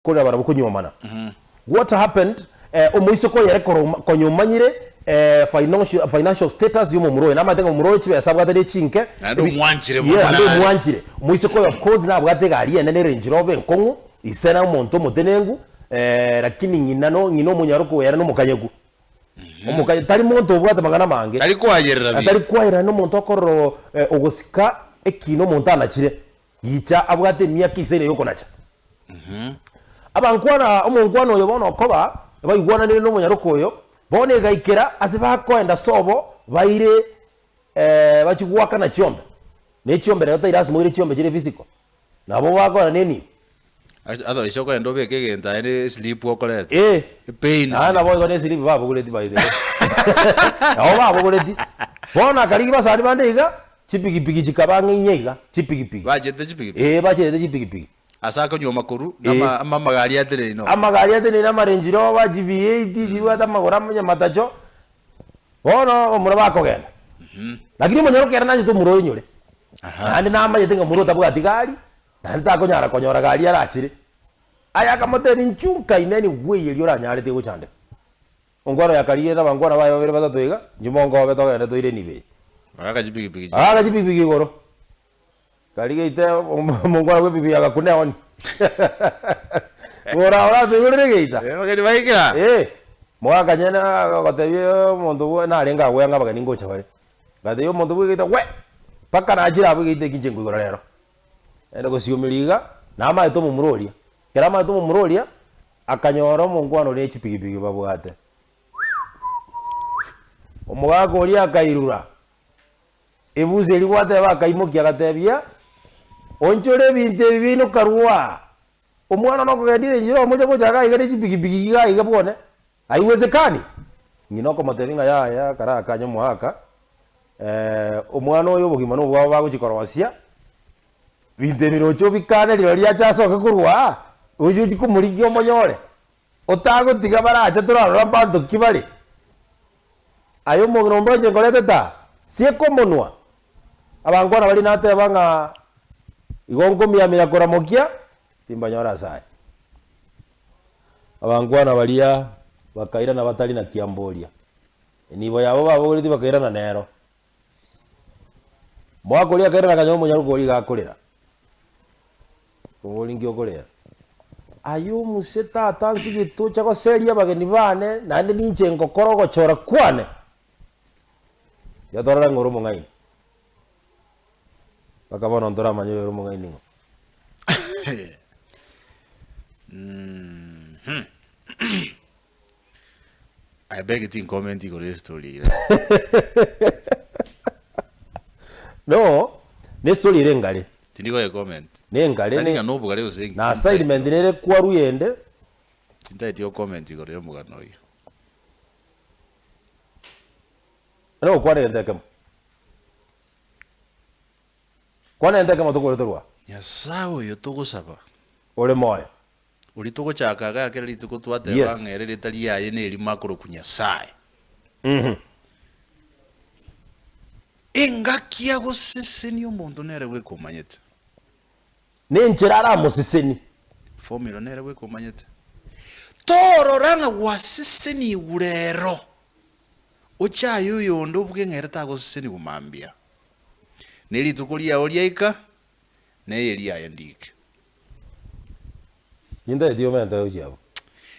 kore barabuko nyomana what happened omuisoko yere konyomanyire financial status yomo muroye namatenga muroye chibe sabwatari chinke ando mwanchire mwanchire muisoko of course na bwatega ali ene Range Rover nkongu isena monto motenengu lakini ngino munyaroko yera no mukanyegu omukaye tari monto bwata magana mange tari kwayera no monto akoro ogosika ekino monto anachire yicha abwate myaka isene yoko nacha abankwana omunkwano yo bono koba bayigwana nire no munyaroko yo bone gaikera asiba kwenda sobo baire bachigwaka na chiombe ne chiombe rero tairasi mwire chiombe chire physical nabo bakora nini ado isoko endo beke genta ene sleep okolete pains ana boy gone sleep babo kuleti baide aho babo kuleti bona kaliki basani bandiga chipikipiki chikabanga nyeiga chipikipiki bajete chipikipiki bajete chipikipiki asaka nyoma kuru ama magari atere no amagari atere na Range Rover GV8 jiwata magora munya matacho bono omuraba kogenda lakini munyoro kera nanje to muro nyore andi na amaye tenga muro tabu atigari nandi takonyara konyora gari arachire aya kamoteri nchunka ineni gwe yori oranyare te guchande ongoro yakariye na bangora bayo babere batatoiga njimongo betogenda toire nibe aka chipikipiki goro kali ite mongora we bibi agakune oni ora tuyure geita bageni baikira moga kanyana gatebye monto na arenga we nga bagani ngocha bare gateyo monto we geita we paka na ajira we geita kinjengo igoro rero ende gosiumiriga na ama to mumuroria kerama to mumuroria akanyoro mongwano ne chipikipiki babwate omugago ori akairura ebuze ligwate bakaimokia gatebia onchore binte bibino karua omwana no kugendire njiro moja gojaga igere chipikipiki ga igabone haiwezekani nginoko matevinga ya karaka nyomo haka omwana oyo bugima no bwa baguchikorosia binte birocho bikane riro ria chasoke kurwa uju jikumurigi omonyore otago tiga baracha turarora bantu kibali ayo mogirombo nje ngorete ta sieko monwa abangwana bali nate banga igongo mia koramokia timbanyora sai abangwana balia bakaira na batali na kiambolia nibo yabo babogoriti bakaira na nero mwakoria kaira na kanyomo nyarugori gakorera ngolingi okorera ayo museta atansi bitu chako seria bageni bane nande ninche ngokoro gochora kwane yatorara ngoro mongai bakabona ndora manyo yoro mongai ningo I beg it in comment for this story. No, ne story rengale. Tindiko ya comment. Nengale ne. Tandika no bugale usengi. Na assignment nere kwa ruyende. Tindaiti yo comment for yo mugano yo. No kwa rende kam. Kwa rende kam to korwa. Ya sawo yo to gusaba. Ole moyo. Uri to gochaka ga kere lituko twate bangere litali yaye ne limakoro kunya sai. Engakia go siseni omuntu nere we komanyete. Nenchirara musiseni. Formula nere we komanyete. Toro ranga wasiseni urero. Ocha yoyo ndo bugengere tago siseni kumambia. Neli tukulia oliaika ne elia yandike. Inda dio mente ujabo.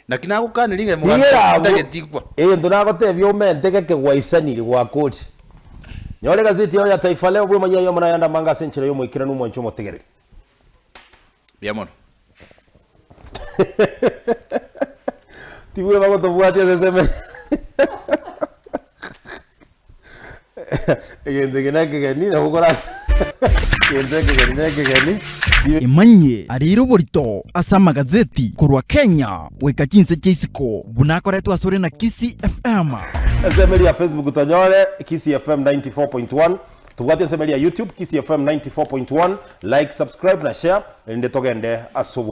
Na kinago kanilinga muganda ndagetikwa. Ndonago te bio mente ke waisaniri gwa coach. Nyore gazeti ya Taifa Leo bwe manya yo mwana manga senchira yo mwikira no mwancho motegerere. Biamon. Tibuye bago to buatia seseme. Egende genake gani na gukora. Egende gani. Imanye ariro borito asa magazeti kurwa Kenya weka chinse chisiko bunakoretwa sore na Kisi FM. Semeli ya Facebook tanyore Kisi FM 94.1. Tubwate semeli ya YouTube Kisi FM 94.1. Like, subscribe na share. Nde togende asubu.